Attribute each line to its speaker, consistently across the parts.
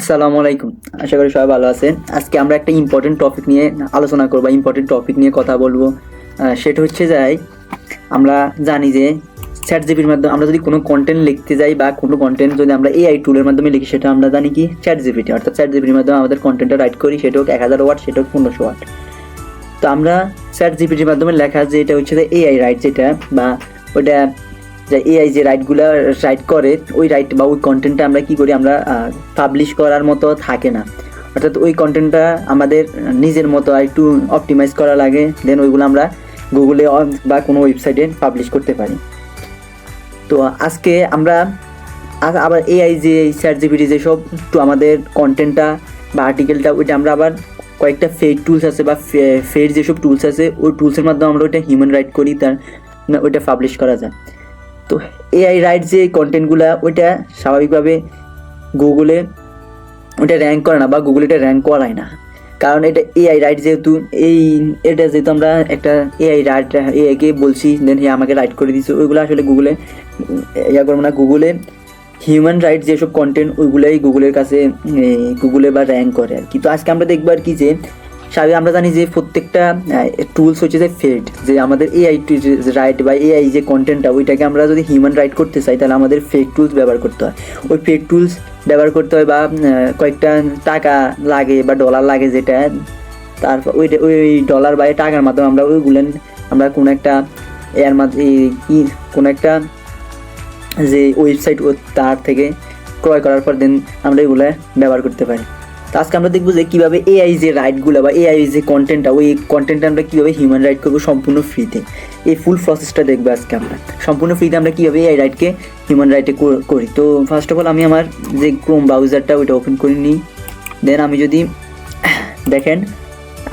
Speaker 1: আসসালামু আলাইকুম। আশা করি সবাই ভালো আছেন। আজকে আমরা একটা ইম্পর্টেন্ট টপিক নিয়ে আলোচনা করব, ইম্পর্টেন্ট টপিক নিয়ে কথা বলবো। সেটা হচ্ছে আমরা জানি যে চ্যাট জিপির মাধ্যমে আমরা যদি কোনো কন্টেন্ট লিখতে যাই বা কোনো কন্টেন্ট যদি আমরা এআই টুলের মাধ্যমে লিখি, সেটা আমরা জানি কি চ্যাট জিপিটি, অর্থাৎ চ্যাট জিপির মাধ্যমে আমাদের কন্টেন্টটা রাইট করি, সেটা হোক 1000 ওয়ার্ড, সেটা হোক 1500 ওয়ার্ড। তো আমরা চ্যাট জিপিটির মাধ্যমে লেখা যে এটা হচ্ছে এআই রাইট, যেটা বা ওইটা যে এআই যে রাইটগুলো রাইট করে, ওই রাইট বা ওই কন্টেন্টটা আমরা কি করি, আমরা পাবলিশ করার মতো থাকে না। অর্থাৎ ওই কন্টেন্টটা আমাদের নিজের মতো একটু অপটিমাইজ করা লাগে, দেন ওইগুলো আমরা গুগলে বা কোনো ওয়েবসাইটে পাবলিশ করতে পারি। তো আজকে আমরা আবার এআই যে চ্যাট জিপিটি যেসব আমাদের কন্টেন্টটা বা আর্টিকেলটা, ওইটা আমরা আবার কয়েকটা ফেক টুলস আছে বা ফেক যেসব টুলস আছে, ওই টুলসের মাধ্যমে আমরা ওইটা হিউম্যান রাইট করি, তার ওইটা পাবলিশ করা যায়। তো এআই রাইট যে কন্টেন্টগুলো, ওইটা স্বাভাবিকভাবে গুগলে ওইটা র্যাঙ্ক করে না বা গুগলে এটা র্যাঙ্ক করায় না, কারণ এটা এআই রাইট যেহেতু এটা যেহেতু আমরা একটা এআই রাইট এআইকে বলছি, দেন আমাকে রাইট করে দিচ্ছে, ওইগুলো আসলে গুগলে করবো না। গুগলে হিউম্যান রাইট যেসব কন্টেন্ট, ওইগুলোই গুগলের কাছে গুগলে বা র্যাঙ্ক করে আর কি। তো আজকে আমরা দেখবো আর কি যে স্বাভাবিক আমরা জানি যে প্রত্যেকটা টুলস হচ্ছে যে ফেড, যে আমাদের এআই রাইট বা এআই যে কন্টেন্টটা, ওইটাকে আমরা যদি হিউম্যান রাইট করতে চাই, তাহলে আমাদের ফেক টুলস ব্যবহার করতে হয়। ওই ফেক টুলস ব্যবহার করতে হয় বা কয়েকটা টাকা লাগে বা ডলার লাগে, যেটা তারপর ওই ডলার বা টাকার মাধ্যমে আমরা ওইগুলো আমরা কোনো একটা এর মাধ্যমে কোনো একটা যে ওয়েবসাইট, তার থেকে ক্রয় করার পর দেন আমরা এগুলো ব্যবহার করতে পারি। তো আজকে আমরা দেখবো যে কীভাবে এআই যে রাইটগুলো বা এআই যে কন্টেন্টটা, ওই কন্টেন্টটা আমরা কীভাবে হিউম্যান রাইট করবো সম্পূর্ণ ফ্রিতে। এই ফুল প্রসেসটা দেখবো আজকে আমরা সম্পূর্ণ ফ্রিতে আমরা কীভাবে এআই রাইটকে হিউম্যান রাইটে করি। তো ফার্স্ট অফ অল আমি আমার যে ক্রোম ব্রাউজারটা ওইটা ওপেন করে নিই। দেন আমি যদি দেখেন,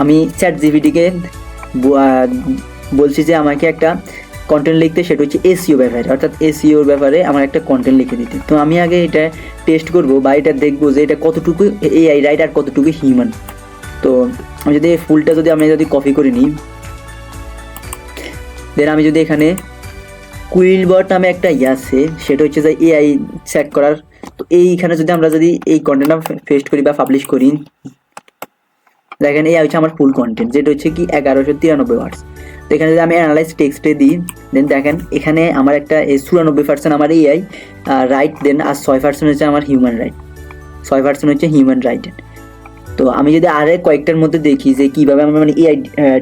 Speaker 1: আমি চ্যাট জিপিটিকে বলছি যে আমাকে একটা কন্টেন্ট লিখতে, সেটা হচ্ছে এসইও ব্যাপারে, অর্থাৎ এসইওর ব্যাপারে আমার একটা কন্টেন্ট লিখে দিতে। তো আমি আগে এটা টেস্ট করবো বা এটা দেখবো যে এটা কতটুকু এআই রাইট আর কতটুকু হিউম্যান। তো আমি যদি ফুলটা যদি কপি করে নিই, দেন আমি যদি এখানে কুইলবট নামে একটা আছে, সেটা হচ্ছে যে এআই চেক করার। তো এইখানে আমরা যদি এই কন্টেন্টটা পেস্ট করি বা পাবলিশ করি, দেখেন এই হচ্ছে আমার ফুল কন্টেন্ট, যেটা হচ্ছে কি 1193 ওয়ার্ডস। তো এখানে যদি আমি অ্যানালাইজ টেক্সটে দিই, দেন দেখেন এখানে আমার একটা 94% আমার এআই রাইট, দেন আর 6% হচ্ছে আমার হিউম্যান রাইট, 6% হচ্ছে হিউম্যান রাইট। তো আমি যদি আরে কয়েকটার মধ্যে দেখি যে কীভাবে আমরা মানে এআই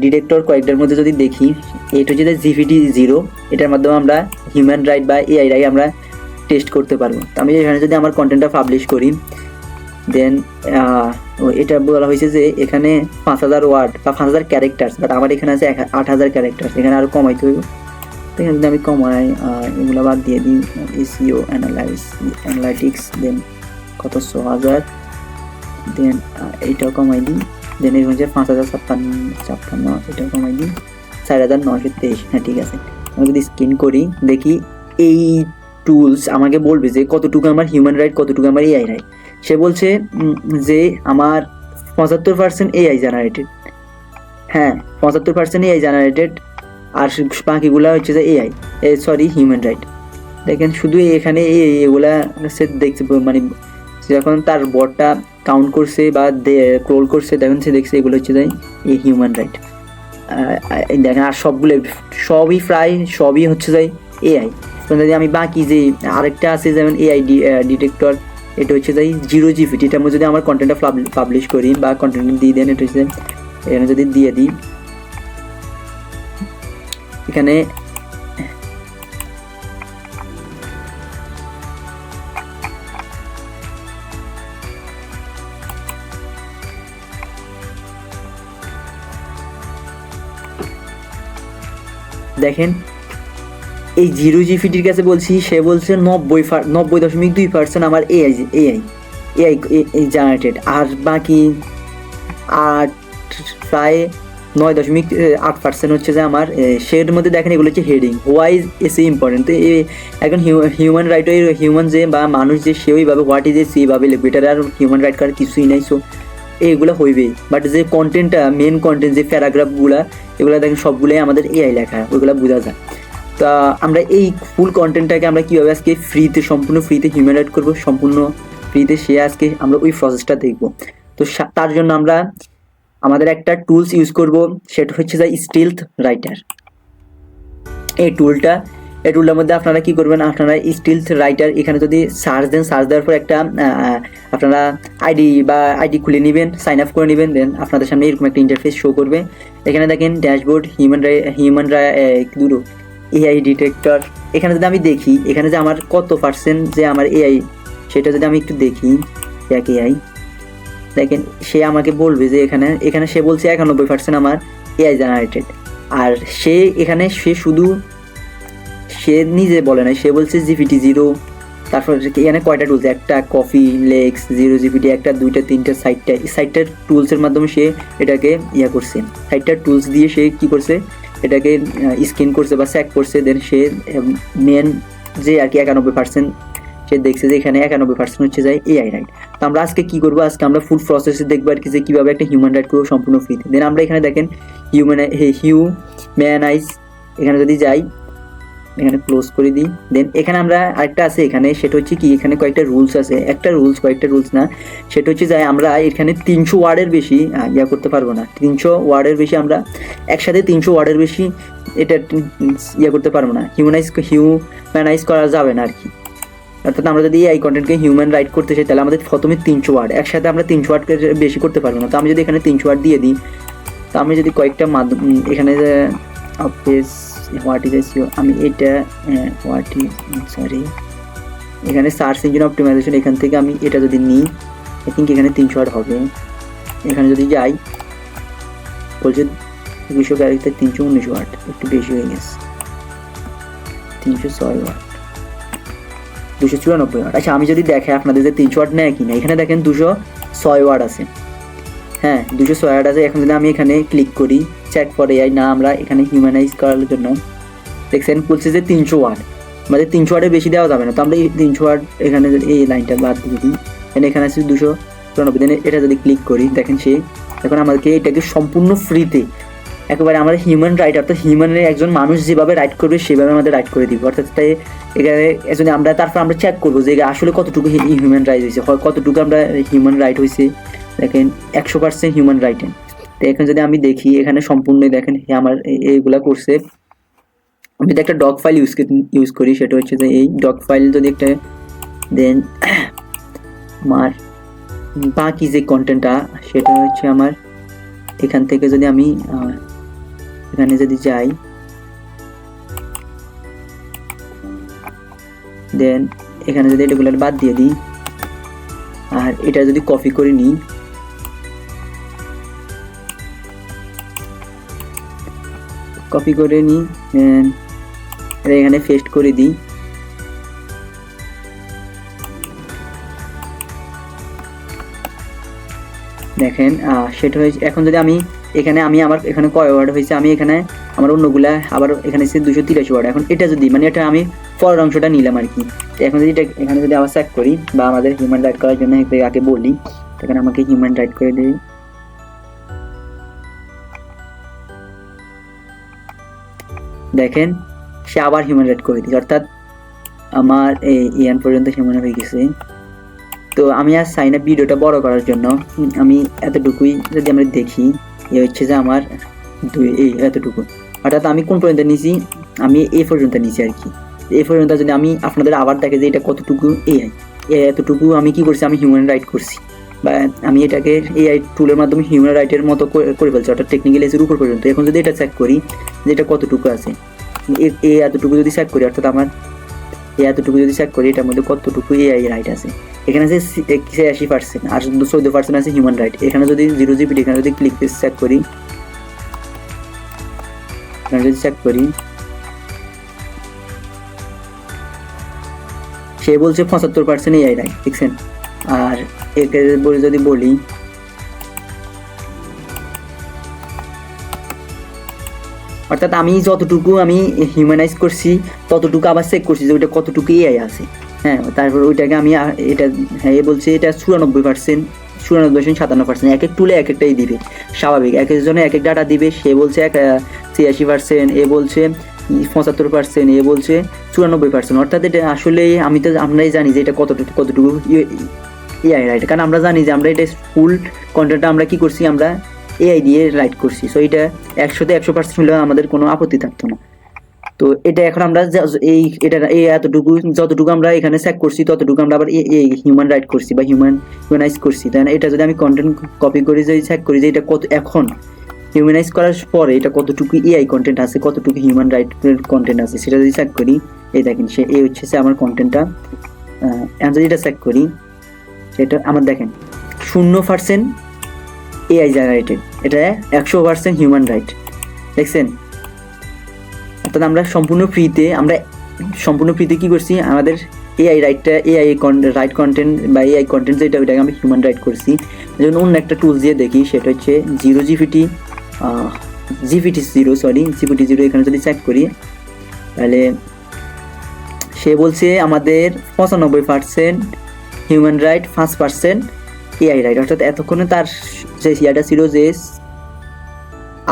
Speaker 1: ডিটেক্টর কয়েকটার মধ্যে যদি দেখি, এটা হচ্ছে GPT-0, এটার মাধ্যমে আমরা হিউম্যান রাইট বা এআই রাইট আমরা টেস্ট করতে পারবো। তো আমি এখানে যদি আমার কন্টেন্টটা পাবলিশ করি, দেন এটা বলা হয়েছে যে এখানে 5000 ওয়ার্ড বা 5000 ক্যারেক্টার্স, বাট আমার এখানে আছে 8000 ক্যারেক্টার্স, এখানে আরও কমাইতে হইব। এখানে যদি আমি কমাই, এগুলো বাদ দিয়ে দিই, এসইও অ্যানালাইটিক্স, দেন কত 6000, দেন এইটাও কমাই দিই, দেন এর হচ্ছে 5056, এটাও কমাই দিই 4923। হ্যাঁ, ঠিক আছে। আমি যদি স্ক্যান করি, দেখি এই টুলস আমাকে বলবে যে কতটুকু আমার হিউম্যান রাইট, কতটুকু আমার এআই রাইট। সে বলছে যে আমার 75% এআই জেনারেটেড, হ্যাঁ 75% এআই জেনারেটেড, আর বাকিগুলা হচ্ছে যে হিউম্যান রাইট। দেখেন শুধু এখানে এগুলা সে দেখছে, মানে যখন তার বটটা কাউন্ট করছে বা ক্রোল করছে, দেখেন সে দেখছে এগুলো হচ্ছে যে এই হিউম্যান রাইট। দেখেন আর সবই হচ্ছে যে এআই। যদি আমি বাকি যে আরেকটা আছে যেমন এআই ডিটেক্টর, এটা হচ্ছে যে 0GPT, এটার মধ্যে যদি আমার কন্টেন্টটা পাবলিশ করি বা কন্টেন্ট দিয়ে দেন, এটা হচ্ছে এখানে যদি দিয়ে দিই, এখানে দেখেন এই 0GPTর কাছে বলছি, সে বলছে 90.2% আমার এআই জেনারেটেড, আর বাকি প্রায় 9.8% হচ্ছে যে আমার সের মধ্যে। দেখেন এগুলো হচ্ছে হেডিং, হোয়াই ইজ ইম্পর্টেন্ট। তো এখন হিউম্যান রাইট, হিউম্যান যে বা মানুষ যে সে ওইভাবে হোয়াট ইজ সেইভাবে লিখবে, এটার আর হিউম্যান রাইট করার কিছুই নাই। সো এইগুলো হইবেই, বাট যে কন্টেন্টটা মেন কন্টেন্ট যে প্যারাগ্রাফগুলো, এগুলো দেখেন সবগুলোই আমাদের এআই লেখা, ওইগুলো বোঝা যায়। তা আমরা এই ফুল কন্টেন্টটাকে আমরা কীভাবে আজকে ফ্রিতে, সম্পূর্ণ ফ্রিতে হিউম্যান রাইট করবো, সম্পূর্ণ ফ্রিতে, সে আজকে আমরা ওই প্রসেসটা দেখব। তো তার জন্য আমরা আমাদের একটা টুলস ইউজ করব, সেটা হচ্ছে যে স্টিলথ রাইটার। এই টুলটার মধ্যে আপনারা কি করবেন, আপনারা স্টিলথ রাইটার এখানে যদি সার্চ দেন, সার্চ দেওয়ার পর একটা আপনারা আইডি খুলে নেবেন, সাইন আপ করে নেবেন, দেন আপনাদের সামনে এরকম একটা ইন্টারফেস শো করবে। এখানে দেখেন ড্যাশবোর্ড, এআই ডিটেক্টর। এখানে যদি আমি দেখি এখানে যে আমার কত পার্সেন্ট যে আমার এআই, সেটা যদি আমি একটু দেখি এআই, দেখেন সে আমাকে বলবে যে এখানে সে বলছে 91% আমার এআই জেনারেটেড। আর সে নিজে বলে না, সে বলছে জিপিটি 0, তারপর এখানে কয়টা টুলস, একটা কফি, লেক্স, 0 জিপিটি, একটা, দুইটা, তিনটা, সাইটটা টুলসের মাধ্যমে সে এটাকে করছে। সাইটটা টুলস দিয়ে সে কি করছে, এটাকে স্ক্যান করছে বা চেক করছে, দেন সে মেন যে আর কি 91% সে দেখছে যে এখানে 91% হচ্ছে যায় এআই রাইট। তো আমরা আজকে কি করবো, আজকে আমরা ফুল প্রসেসে দেখবো আর কি যে কীভাবে একটা হিউম্যান রাইট করবো সম্পূর্ণ ফ্রিতে। দেন আমরা এখানে দেখেন হিউম্যানাইজ, এখানে যদি যাই, এখানে ক্লোজ করে দিই। দেন এখানে আমরা আরেকটা আছে এখানে, সেটা হচ্ছে কি, এখানে কয়েকটা রুলস আছে, কয়েকটা রুলস না, সেটা হচ্ছে যে আমরা এখানে 300 ওয়ার্ডের বেশি করতে পারবো না। 300 ওয়ার্ডের বেশি আমরা একসাথে 300 ওয়ার্ডের বেশি এটা করতে পারবো না, হিউম্যানাইজ করা যাবে না আর কি। অর্থাৎ আমরা যদি এই কন্টেন্টকে হিউম্যান রাইট করতে চাই, তাহলে আমাদের প্রথমে 300 ওয়ার্ড, একসাথে আমরা 300 ওয়ার্ডের বেশি করতে পারবো না। তো আমি যদি এখানে 300 ওয়ার্ড দিয়ে দিই, তো আমি যদি কয়েকটা এখানে হোয়াট ইজ এসইও, আমি এটা এখানে সার্চ ইঞ্জিন অপটিমাইজেশন, এখান থেকে আমি এটা যদি নিই, আই থিঙ্ক এখানে 300 ওয়ার্ড হবে। এখানে যদি যাই, বলছে 200 ক্যারেক্টার, 319 ওয়ার্ড, একটু বেশি হয়ে গেছে, 306 ওয়ার্ড, 294 ওয়ার্ড। আচ্ছা, আমি যদি দেখে আপনাদের যে 300 ওয়ার্ড নেয় কিনা, এখানে দেখেন 206 ওয়ার্ড আছে। হ্যাঁ, 206 ওয়ার্ড আছে। এখন যদি আমি এখানে ক্লিক করি চেক ফর এআই, না আমরা এখানে হিউম্যানাইজ করার জন্য দেখছেন বলছে যে 300 ওয়ার্ড, মানে 300 ওয়ার্ডের বেশি দেওয়া যাবে না। তো আমরা এই 300 ওয়ার্ড এখানে এই লাইনটা বাদ দিয়ে দিই, এখানে আছে 294। দেন এটা যদি ক্লিক করি, দেখেন সে এখন আমাদেরকে এটাকে সম্পূর্ণ ফ্রিতে একেবারে আমরা হিউম্যান রাইট, অর্থাৎ হিউম্যানের একজন মানুষ যেভাবে রাইট করবে সেভাবে আমাদের রাইট করে দিব। অর্থাৎ এখানে যদি আমরা তারপর আমরা চেক করবো যে আসলে কতটুকু হিউম্যান রাইট হয়েছে, কতটুকু আমরা হিউম্যান রাইট হয়েছে। দেখেন 100% হিউম্যান রাইট। তো এখন যদি আমি দেখি এখানে সম্পূর্ণ দেখেন আমার এইগুলা করছে। আমি যদি একটা ডক ফাইল ইউজ করি, সেটা হচ্ছে যে এই ডক ফাইল যদি একটা, দেন আমার বাকি যে কন্টেন্টটা সেটা হচ্ছে আমার এখান থেকে যদি আমি এখানে যদি যাই, দেন এখানে যদি এটাগুলো বাদ দিয়ে দিই, আর এটা যদি কপি করে নিই, এখানে পেস্ট করে দিই, দেখেন সেটা হয়েছে। এখন যদি আমি আমার এখানে কয় ওয়ার্ড হয়েছে, আমি এখানে আমার অন্যগুলা আবার এখানে 283 ওয়ার্ড। এখন এটা যদি এটা আমি পরের অংশটা নিলাম আর কি। এখন যদি এখানে যদি আবার চেক করি বা আমাদের হিউম্যান রাইট করার জন্য আগে বলি, এখানে আমাকে হিউম্যান রাইট করে দিই, দেখেন সে আবার হিউম্যান রাইট করে দিই, অর্থাৎ আমার এই পর্যন্ত হিউম্যান হয়ে গেছে। তো আমি আর চাই না ভিডিওটা বড় করার জন্য, আমি এতটুকুই যদি আমরা দেখি, হচ্ছে যে আমার এতটুকু, অর্থাৎ আমি কোন পর্যন্ত নিয়েছি, আমি এই পর্যন্ত নিয়েছি আর কি। এই পর্যন্ত যদি আমি আপনাদের আবার দেখে যে এটা কতটুকু এতটুকু আমি কি করছি, আমি হিউম্যান রাইট করছি, বা আমি এটাকে এআই টুলের মাধ্যমে হিউম্যান রাইটের মতো করে ফেলছি, অর্থাৎ টেকনিক্যাল এসের উপর পর্যন্ত। এখন যদি এটা চেক করি যে এটা কতটুকু আছে, এতটুকু যদি চেক করি, অর্থাৎ আমার এতটুকু যদি চেক করি, এটার মধ্যে কতটুকু এআই রাইট আছে, এখানে আছে 86%, আর 14% আছে হিউম্যান রাইট। এখানে যদি 0 জিপিটি, এখানে যদি ক্লিক চেক করি, এখানে যদি চেক করি, সে বলছে 75% এআই রাইট, দেখছেন। আর একে যদি বলি, অর্থাৎ আমি যতটুকু আমি হিউম্যানাইজ করছি ততটুকু আবার চেক করছি যে ওইটা কতটুকু এআই আছে। হ্যাঁ, তারপর ওইটাকে আমি এটা এ বলছে এটা 94%, 57%। এক এক টুলে এক একটাই দিবে, স্বাভাবিক এক একজনে এক এক ডাটা দিবে। সে বলছে 86%, এ বলছে 75%, এ বলছে 94%। অর্থাৎ এটা আসলে আমরাই জানি যে এটা কতটুকু এআই রাইট, কারণ আমরা জানি যে আমরা এটা ফুল কন্টেন্টটা আমরা কি করছি, আমরা এআই দিয়ে রাইট করছি। সো এটা 100% হলেও আমাদের কোনো আপত্তি থাকতো না। তো এটা এখন আমরা এই এতটুকু যতটুকু আমরা এখানে চেক করছি ততটুকু আমরা আবার এই হিউম্যান রাইট করছি বা হিউম্যানাইজ করছি, তাই না? এটা যদি আমি কন্টেন্ট কপি করি, যদি চেক করি যে এটা কত এখন হিউম্যানাইজ করার পরে এটা কতটুকু এআই কন্টেন্ট আছে, কতটুকু হিউম্যান রাইটের কন্টেন্ট আছে, সেটা যদি চেক করি, এই দেখেন এই হচ্ছে আমার কন্টেন্টটা। এখন যদি এটা চেক করি, এটা আমার দেখেন 0% এআই জেনারেটেড, এটা 100% হিউম্যান রাইট, দেখছেন? অর্থাৎ আমরা সম্পূর্ণ ফ্রিতে কি করছি, আমাদের এআই রাইটটা রাইট কন্টেন্ট বা এআই কন্টেন্ট যেটা ওইটাকে আমরা হিউম্যান রাইট করছি। এই জন্য অন্য একটা টুলস দিয়ে দেখি, সেটা হচ্ছে জিপিটি 0 এখানে যদি চেক করি, তাহলে সে বলছে আমাদের 95% হিউম্যান রাইট, 5% এআই রাইট। অর্থাৎ এতক্ষণে তার যে ইয়াটা ছিল যে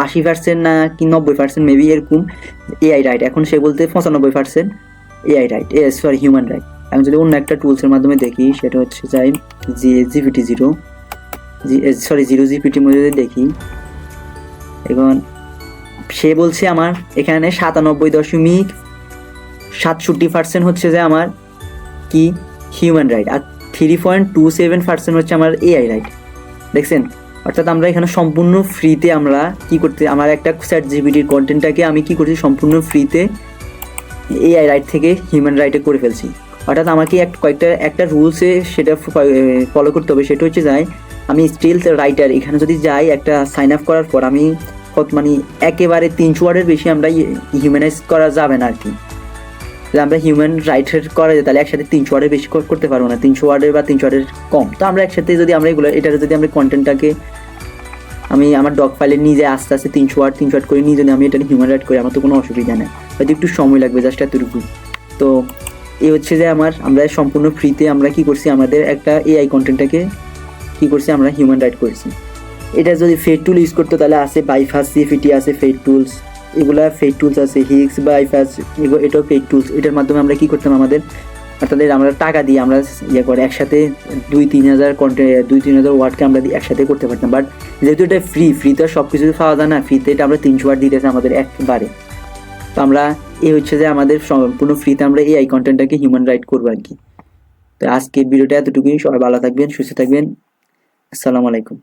Speaker 1: 80% না কি 90% মেবি এরকম এআই রাইট, এখন সে বলতে 95% এআই রাইট, হিউম্যান রাইট। আমি যদি অন্য একটা টুলসের মাধ্যমে দেখি, সেটা হচ্ছে যাই জিরো জিপিটির মধ্যে যদি দেখি, এখন সে বলছে আমার এখানে 97.67% হচ্ছে যে আমার কি হিউম্যান রাইট, আর 3.27% হচ্ছে আমার এআই রাইট, দেখছেন? অর্থাৎ আমরা এখানে সম্পূর্ণ ফ্রিতে আমরা কি করতে, আমার একটা ChatGPT কন্টেন্টটাকে আমি কি করছি, সম্পূর্ণ ফ্রিতে এআই রাইট থেকে হিউম্যান রাইটে করে ফেলছি। অর্থাৎ আমাকে একটা রুলসে সেটা ফলো করতে হবে, সেটা হচ্ছে যাই আমি স্টিল রাইটার এখানে যদি যাই, একটা সাইন আপ করার পর আমি মানে একেবারে 300 ওয়ার্ডের বেশি আমরা হিউম্যানাইজ করা যাবে না আর কি। যদি আমরা হিউম্যান রাইটের করা যায় তাহলে একসাথে 300 ওয়ার্ডের বেশি করতে পারবো না, 300 ওয়ার্ডের বা 300 ওয়ার্ডের কম। তো আমরা একসাথে যদি আমরা এটার যদি আমরা কন্টেন্টটাকে আমি আমার ডক ফাইলে নিয়ে যাই, আস্তে আস্তে 300 ওয়ার্ড করে নিয়ে যদি আমি এটা হিউম্যান রাইট করি, আমার তো কোনো অসুবিধা নেই, হয়তো একটু সময় লাগবে জাস্ট এতটুকু। তো এই হচ্ছে যে আমরা সম্পূর্ণ ফ্রিতে আমরা কি করছি, আমাদের একটা এআই কন্টেন্টটাকে কি করছি, আমরা হিউম্যান রাইট করছি। এটা যদি ফেড টুল ইউজ করতো তাহলে আছে বাইফাস, সিএফটি আছে, ফেড টুলস, এগুলা ফেড টুলস আছে, হিক্স, বাইফাস, এটাও ফেড টুলস। এটার মাধ্যমে আমরা কি করতাম, আমাদের তাদের আমরা টাকা দিয়ে আমরা করে একসাথে 2-3 হাজার ওয়ার্ডকে আমরা একসাথে করতে পারতাম। বাট যেহেতু এটা ফ্রি তো সব কিছু পাওয়া যায় না, ফ্রিতে এটা আমরা 300 ওয়ার্ড দিতেছে আমাদের একবারে। তো আমরা হচ্ছে যে আমাদের সম্পূর্ণ ফ্রিতে আমরা এই কন্টেন্টটাকে হিউম্যান রাইট করবো আর কি। তো আজকে ভিডিওটা এতটুকুই, সবাই ভালো থাকবেন, সুস্থ থাকবেন, আসসালামু আলাইকুম।